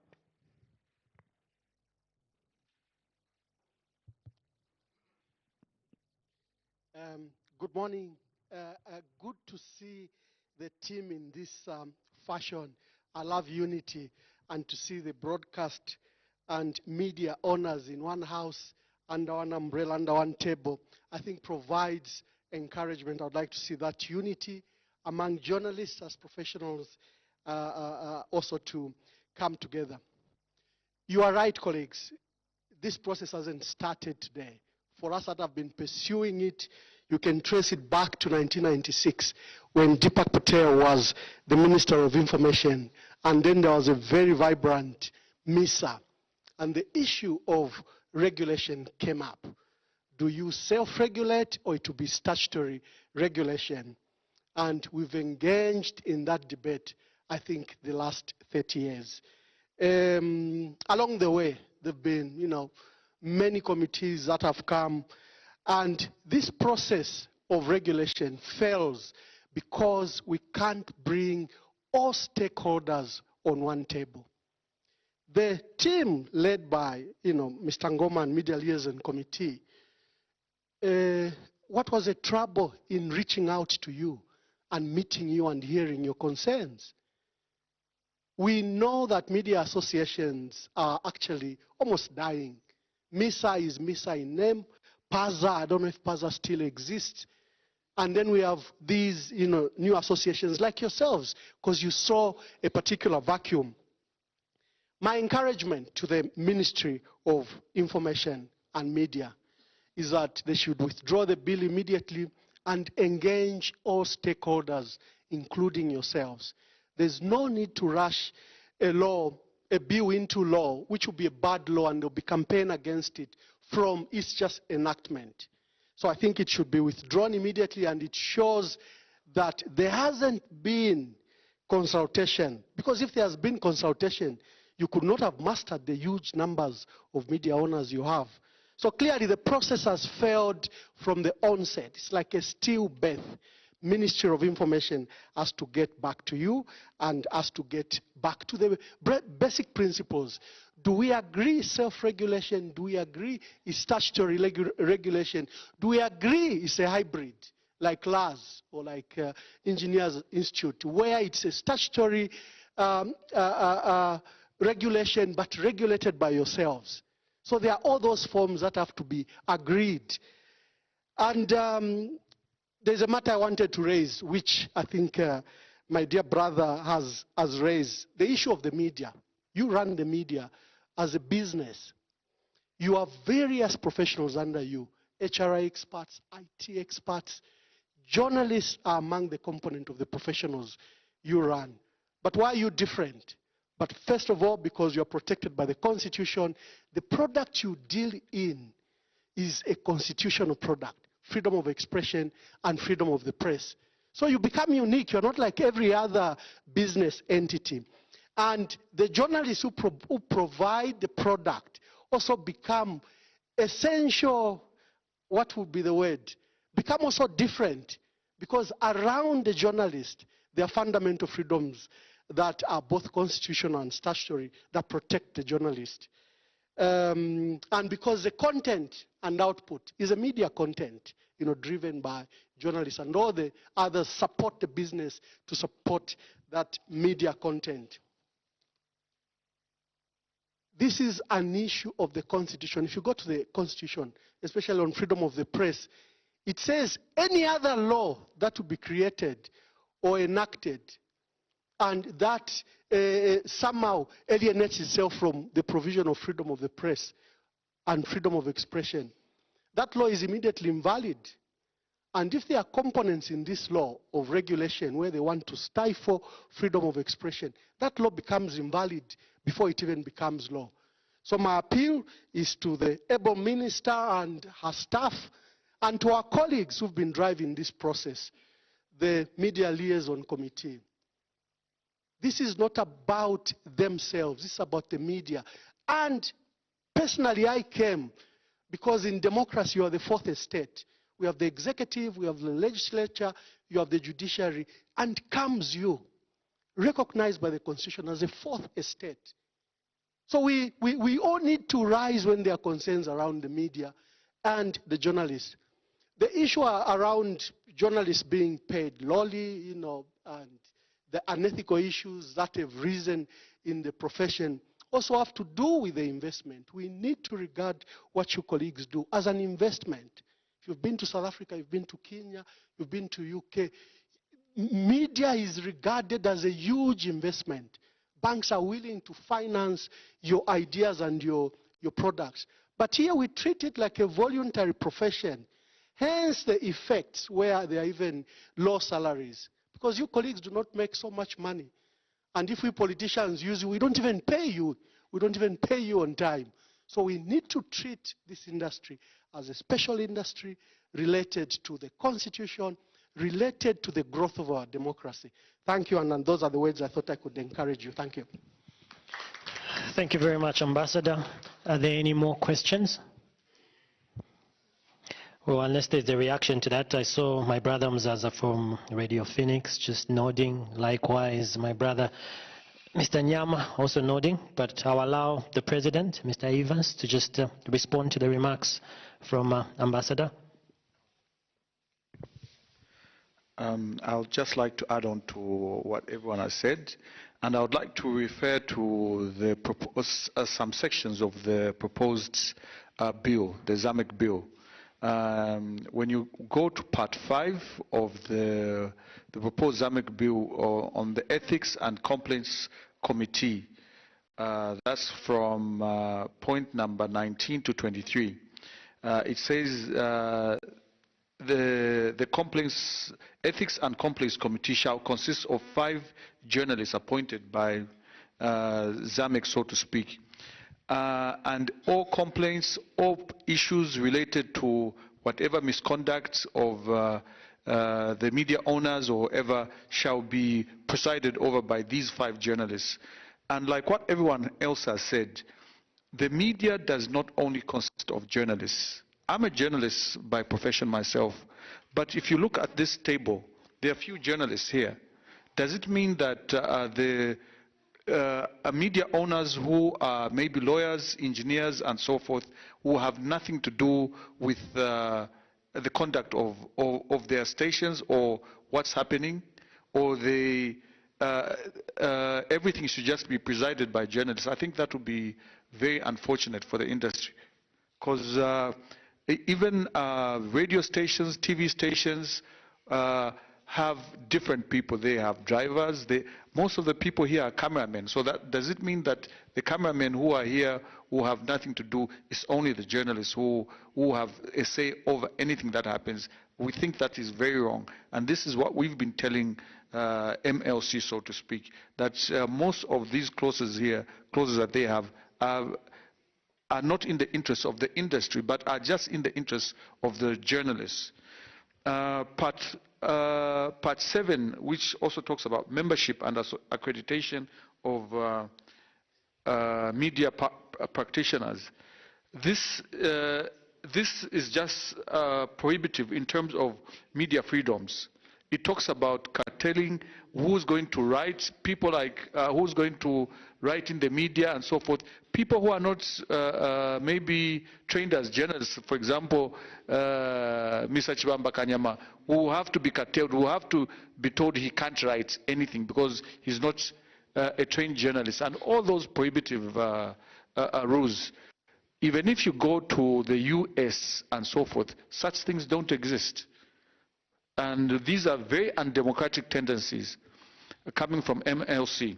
Good morning. Good to see the team in this fashion. I love unity, and to see the broadcast and media owners in one house, under one umbrella, under one table, I think provides encouragement. I'd like to see that unity among journalists as professionals also to come together. You are right, colleagues. This process hasn't started today. For us that have been pursuing it, you can trace it back to 1996 when Deepak Patel was the Minister of Information, and then there was a very vibrant MISA, and the issue of regulation came up. Do you self-regulate or it will be statutory regulation? And we've engaged in that debate, I think, the last 30 years. Along the way, there have been, many committees that have come, and this process of regulation fails because we can't bring all stakeholders on one table. The team led by, Mr. Ngoma and Media Liaison Committee, what was the trouble in reaching out to you and meeting you and hearing your concerns? We know that media associations are actually almost dying. MISA is MISA in name. PAZA, I don't know if PAZA still exists. And then we have these, new associations like yourselves, because you saw a particular vacuum. My encouragement to the Ministry of Information and Media is that they should withdraw the bill immediately and engage all stakeholders, including yourselves. There's no need to rush a bill into law, which will be a bad law, and there'll be campaign against it from its just enactment. So I think it should be withdrawn immediately, and it shows that there hasn't been consultation. Because if there has been consultation, you could not have mastered the huge numbers of media owners you have. So clearly the process has failed from the onset. It's like a stillbirth. Ministry of Information has to get back to you and has to get back to the basic principles. Do we agree self-regulation? Do we agree is statutory regulation? Do we agree it's a hybrid like LAS or like Engineers Institute, where it's a statutory regulation but regulated by yourselves? So there are all those forms that have to be agreed. And there's a matter I wanted to raise, which I think my dear brother has raised, the issue of the media. You run the media as a business. You have various professionals under you, HRI experts, IT experts. Journalists are among the component of the professionals you run. But why are you different? But first of all, because you're protected by the Constitution, the product you deal in is a constitutional product. Freedom of expression and freedom of the press. So you become unique. You're not like every other business entity. And the journalists who provide the product also become essential, what would be the word? Become also different, because around the journalist, there are fundamental freedoms that are both constitutional and statutory that protect the journalist. And because the content and output is a media content, driven by journalists, and all the others support the business to support that media content. This is an issue of the Constitution. If you go to the Constitution, especially on freedom of the press, it says any other law that will be created or enacted and that somehow alienates itself from the provision of freedom of the press and freedom of expression, that law is immediately invalid. And if there are components in this law of regulation where they want to stifle freedom of expression, that law becomes invalid before it even becomes law. So my appeal is to the able minister and her staff, and to our colleagues who've been driving this process, the Media Liaison Committee. This is not about themselves, this is about the media. And personally, I came because in democracy, you are the fourth estate. We have the executive, we have the legislature, you have the judiciary, and comes you, recognized by the Constitution as a fourth estate. So we all need to rise when there are concerns around the media and the journalists. The issue around journalists being paid lowly, and the unethical issues that have risen in the profession also have to do with the investment. We need to regard what your colleagues do as an investment. If you've been to South Africa, you've been to Kenya, you've been to UK, media is regarded as a huge investment banks are willing to finance your ideas and your products. But here we treat it like a voluntary profession. Hence the effects where there are even low salaries. Because you colleagues do not make so much money. And if we politicians use you, we don't even pay you. We don't even pay you on time. So we need to treat this industry as a special industry related to the Constitution, related to the growth of our democracy. Thank you, and those are the words I thought I could encourage you. Thank you. Thank you very much, Ambassador. Are there any more questions? Well, unless there's a reaction to that, I saw my brother Mzaza from Radio Phoenix just nodding. Likewise, my brother Mr. Nyama also nodding, but I'll allow the President, Mr. Evans, to just respond to the remarks from Ambassador. I would just like to add on to what everyone has said, and I would like to refer to the some sections of the proposed bill, the ZAMEC bill. When you go to part 5 of the proposed ZAMEC bill on the Ethics and Complaints Committee, that's from point number 19 to 23. It says the Complaints, Ethics and Complaints Committee shall consist of 5 journalists appointed by ZAMEC, so to speak. And all complaints, all issues related to whatever misconduct of the media owners or whatever shall be presided over by these 5 journalists. And like what everyone else has said, the media does not only consist of journalists. I'm a journalist by profession myself, but if you look at this table, there are few journalists here. Does it mean that the media owners who are maybe lawyers, engineers, and so forth, who have nothing to do with the conduct of their stations or what's happening, or everything should just be presided by journalists? I think that would be very unfortunate for the industry, because even radio stations, TV stations have different people. They have drivers. Most of the people here are cameramen. So does it mean that the cameramen who are here, who have nothing to do, it's only the journalists who have a say over anything that happens? We think that is very wrong. And this is what we've been telling MLC, so to speak, that most of these clauses here, clauses that they have, are not in the interest of the industry, but are just in the interest of the journalists. Part 7, which also talks about membership and accreditation of media practitioners. This is just prohibitive in terms of media freedoms. It talks about curtailing who's going to write, people like who's going to write in the media and so forth. People who are not maybe trained as journalists, for example, Mr. Chibamba Kanyama, who have to be curtailed, who have to be told he can't write anything because he's not a trained journalist. And all those prohibitive rules, even if you go to the US and so forth, such things don't exist. And these are very undemocratic tendencies coming from MLC.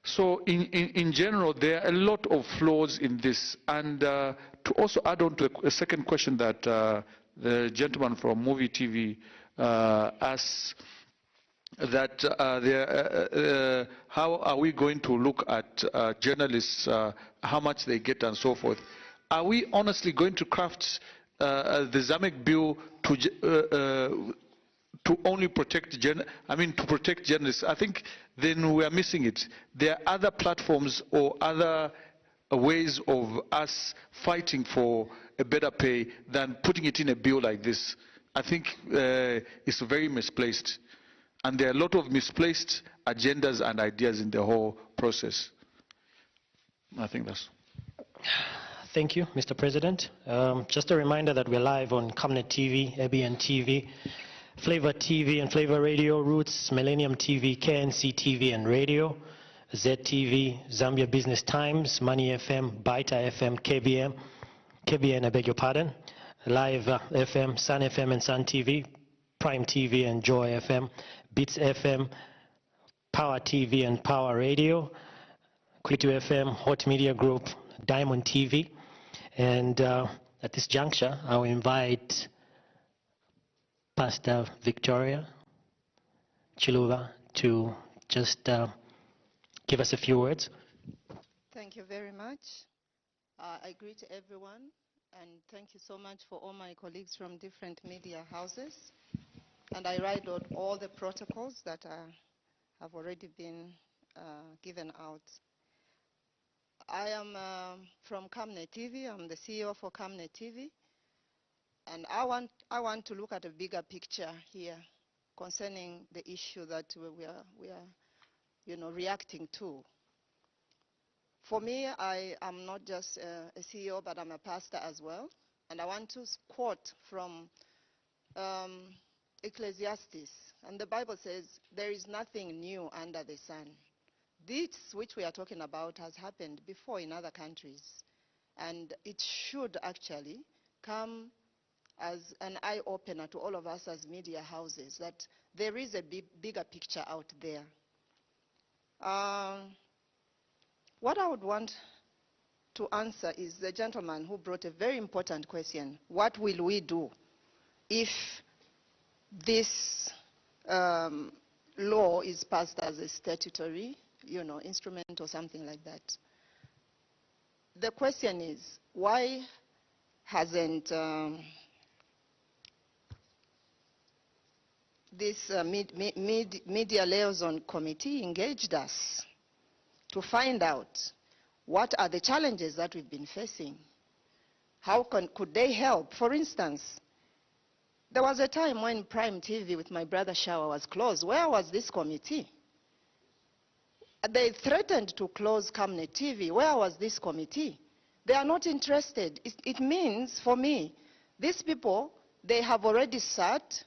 So in general, there are a lot of flaws in this. And to also add on to a second question that the gentleman from Movie TV asked, that how are we going to look at journalists, how much they get and so forth? Are we honestly going to craft the ZAMEC bill to only protect to protect journalists? I think then we are missing it. There are other platforms or other ways of us fighting for a better pay than putting it in a bill like this. I think it's very misplaced. And there are a lot of misplaced agendas and ideas in the whole process. I think that's... Thank you, Mr. President. Just a reminder that we're live on Camnet TV, ABN TV, Flavor TV and Flavor Radio, Roots, Millennium TV, KNC TV and Radio, ZTV, Zambia Business Times, Money FM, Baita FM, KBN, I beg your pardon, Live FM, Sun FM and Sun TV, Prime TV and Joy FM, Beats FM, Power TV and Power Radio, Kwitu FM, Hot Media Group, Diamond TV. And at this juncture, I'll invite Pastor Victoria Chiluba to just give us a few words. Thank you very much. I greet everyone, and thank you so much for all my colleagues from different media houses. And I write out all the protocols that have already been given out. I am from Camnet TV. I'm the CEO for Camnet TV. And I want to look at a bigger picture here concerning the issue that we are reacting to. For me, I am not just a CEO, but I'm a pastor as well. And I want to quote from Ecclesiastes. And the Bible says, there is nothing new under the sun. This which we are talking about has happened before in other countries. And it should actually come as an eye-opener to all of us as media houses, that there is a bigger picture out there. What I would want to answer is the gentleman who brought a very important question. What will we do if this law is passed as a statutory, instrument or something like that? The question is, why hasn't this Media Liaison Committee engaged us to find out what are the challenges that we've been facing? How could they help? For instance, there was a time when Prime TV with my brother Shawa was closed. Where was this committee? They threatened to close Camnet TV. Where was this committee? They are not interested. It means, for me, these people, they have already sat,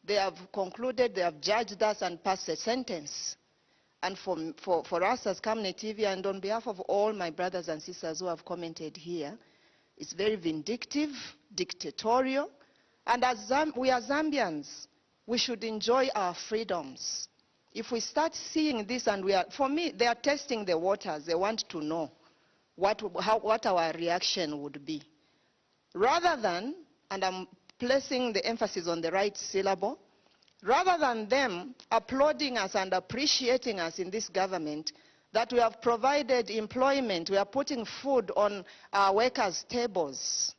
they have concluded, they have judged us and passed a sentence. And for us as Camnet TV, and on behalf of all my brothers and sisters who have commented here, it's very vindictive, dictatorial. And as we are Zambians, we should enjoy our freedoms. If we start seeing this, and for me, they are testing the waters. They want to know what our reaction would be. Rather than, and I'm placing the emphasis on the right syllable, rather than them applauding us and appreciating us in this government, that we have provided employment, we are putting food on our workers' tables.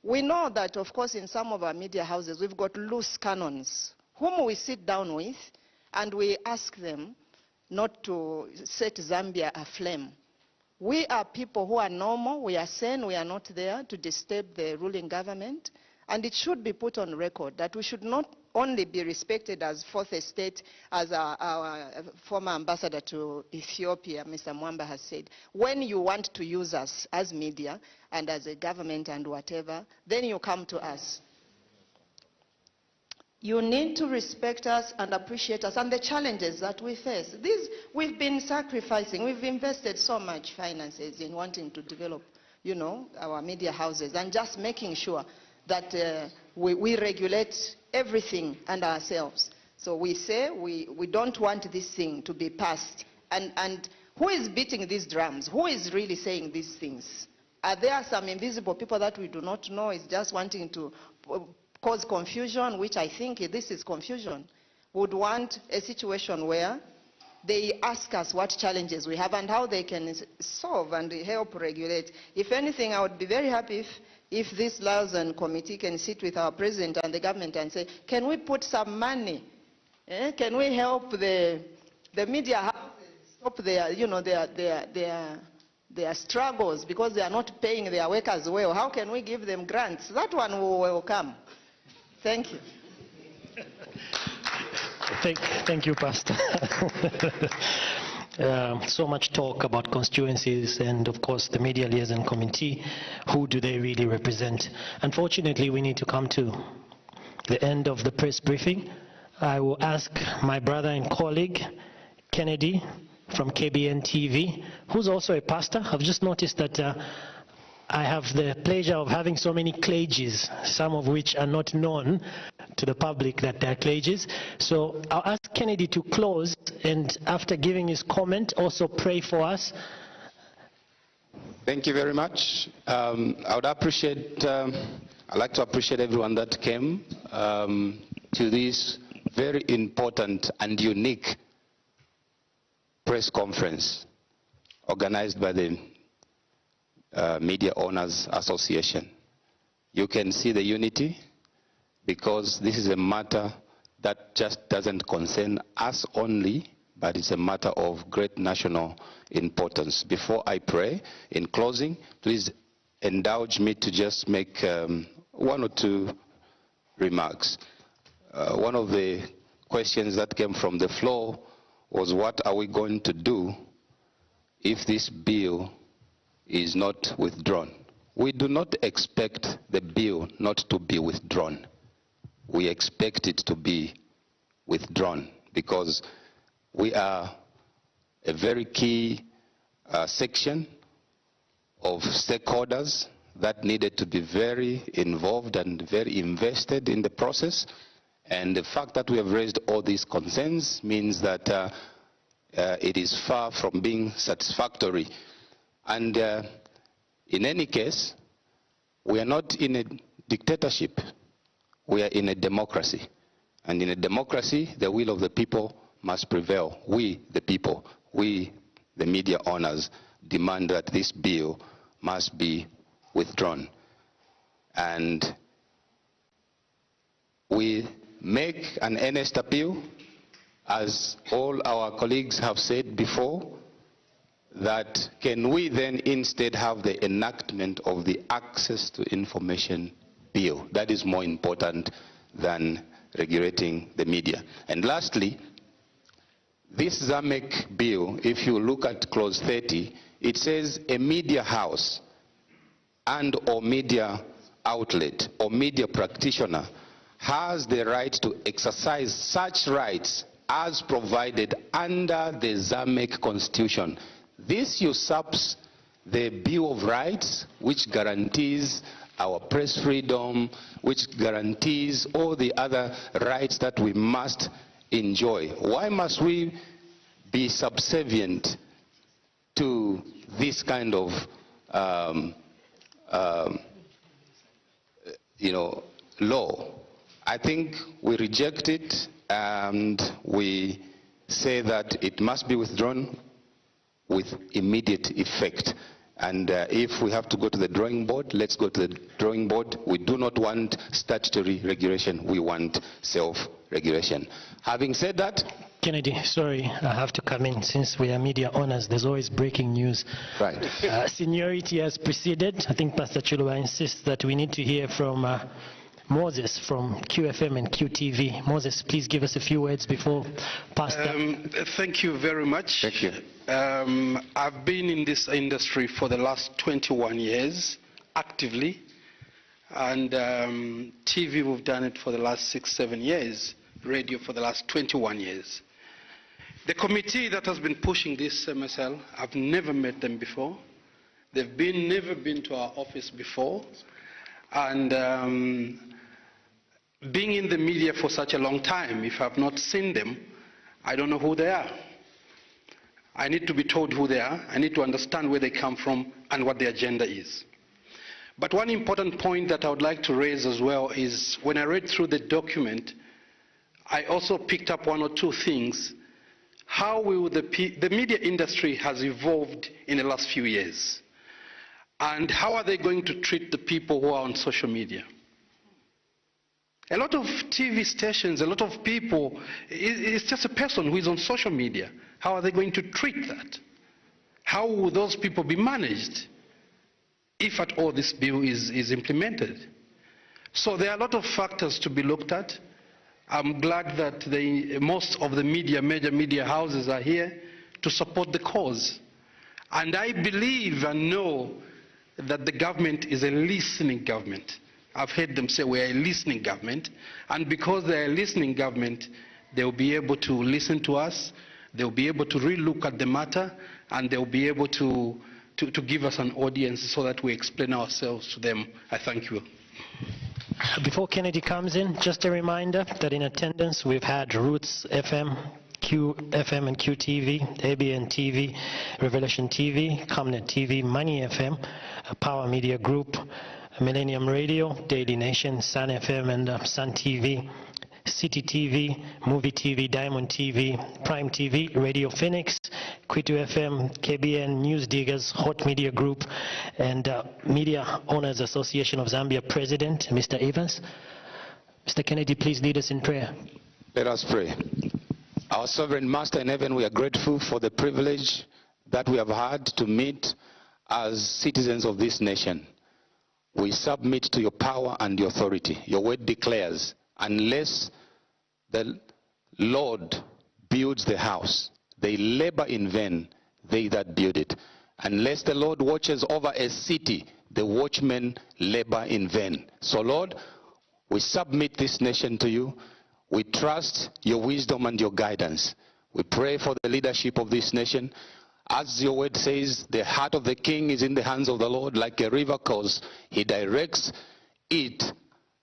We know that, of course, in some of our media houses, we've got loose cannons, whom we sit down with, and we ask them not to set Zambia aflame. We are people who are normal, we are sane, we are not there to disturb the ruling government, and it should be put on record that we should not only be respected as fourth estate, as our former ambassador to Ethiopia, Mr. Mwamba, has said. When you want to use us as media and as a government and whatever, then you come to us. You need to respect us and appreciate us and the challenges that we face. We've been sacrificing, we've invested so much finances in wanting to develop, our media houses and just making sure that we regulate everything and ourselves. So we say we don't want this thing to be passed. And who is beating these drums? Who is really saying these things? Are there some invisible people that we do not know is just wanting to cause confusion, which I think this is confusion? Would want a situation where they ask us what challenges we have and how they can solve and help regulate. If anything, I would be very happy if this Liaison Committee can sit with our president and the government and say, can we put some money? Can we help the media houses stop their struggles because they are not paying their workers well? How can we give them grants? That one will come. Thank you. Thank you, Pastor. So much talk about constituencies and, of course, the Media Liaison Committee. Who do they really represent? Unfortunately, we need to come to the end of the press briefing. I will ask my brother and colleague, Kennedy, from KBN TV, who's also a pastor. I've just noticed that I have the pleasure of having so many clergies, some of which are not known to the public that they're clages. So I'll ask Kennedy to close, and after giving his comment, also pray for us. Thank you very much. I would appreciate, I'd like to appreciate everyone that came to this very important and unique press conference organized by the Media Owners Association. You can see the unity, because this is a matter that just doesn't concern us only, but it's a matter of great national importance. Before I pray, in closing, please indulge me to just make one or two remarks. One of the questions that came from the floor was, what are we going to do if this bill is not withdrawn? We do not expect the bill not to be withdrawn. We expect it to be withdrawn because we are a very key section of stakeholders that needed to be very involved and very invested in the process. And the fact that we have raised all these concerns means that it is far from being satisfactory. And in any case, we are not in a dictatorship. We are in a democracy. And in a democracy, the will of the people must prevail. We, the people, we, the media owners, demand that this bill must be withdrawn. And we make an earnest appeal, as all our colleagues have said before, that can we then instead have the enactment of the Access to Information Bill? That is more important than regulating the media. And lastly, this ZAMEC bill, if you look at clause 30, it says a media house and or media outlet or media practitioner has the right to exercise such rights as provided under the ZAMEC Constitution. This usurps the Bill of Rights, which guarantees our press freedom, which guarantees all the other rights that we must enjoy. Why must we be subservient to this kind of law? I think we reject it and we say that it must be withdrawn with immediate effect. And if we have to go to the drawing board, let's go to the drawing board. We do not want statutory regulation. We want self-regulation. Having said that, Kennedy, sorry, I have to come in. Since we are media owners, there's always breaking news. Right. Seniority has preceded. I think Pastor Chuluba insists that we need to hear from Moses from QFM and QTV. Moses, please give us a few words before Pastor. Thank you very much. Thank you. I've been in this industry for the last 21 years, actively. And TV, we've done it for the last 6-7 years. Radio for the last 21 years. The committee that has been pushing this MSL, I've never met them before. They've never been to our office before. And being in the media for such a long time, if I've not seen them, I don't know who they are. I need to be told who they are. I need to understand where they come from and what their agenda is. But one important point that I would like to raise as well is when I read through the document, I also picked up one or two things. How will the media industry has evolved in the last few years? And how are they going to treat the people who are on social media? A lot of TV stations, a lot of people, it's just a person who is on social media. How are they going to treat that? How will those people be managed if at all this bill is implemented? So there are a lot of factors to be looked at. I'm glad that most of the major media houses are here to support the cause. And I believe and know that the government is a listening government. I've heard them say we are a listening government, and because they are a listening government, they'll be able to listen to us, they'll be able to re-look at the matter, and they'll be able to give us an audience so that we explain ourselves to them. I thank you. Before Kennedy comes in, just a reminder that in attendance we've had Roots FM, QFM and QTV, ABN TV, Revelation TV, Comnet TV, Money FM, Power Media Group, Millennium Radio, Daily Nation, Sun FM and Sun TV, City TV, Movie TV, Diamond TV, Prime TV, Radio Phoenix, Kwitu FM, KBN, News Diggers, Hot Media Group, and Media Owners Association of Zambia President, Mr. Evans. Mr. Kennedy, please lead us in prayer. Let us pray. Our Sovereign Master in heaven, we are grateful for the privilege that we have had to meet as citizens of this nation. We submit to your power and your authority. Your word declares, unless the Lord builds the house, they labor in vain, they that build it. Unless the Lord watches over a city, the watchmen labor in vain. So Lord, we submit this nation to you. We trust your wisdom and your guidance. We pray for the leadership of this nation. As your word says, the heart of the king is in the hands of the Lord like a river course. He directs it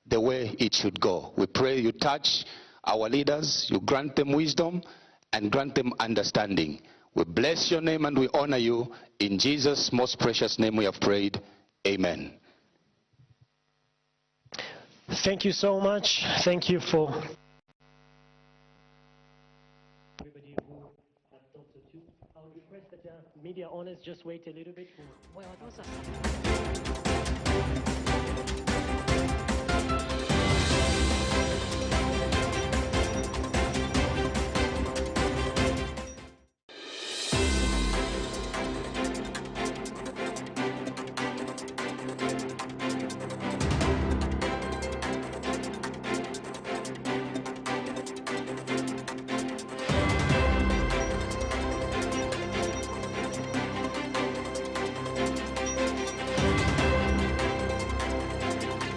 the way it should go. We pray you touch our leaders, you grant them wisdom and grant them understanding. We bless your name and we honor you. In Jesus' most precious name we have prayed. Amen. Thank you so much. Thank you for everybody who has talked to you. I would request that media owners just wait a little bit. Well, those are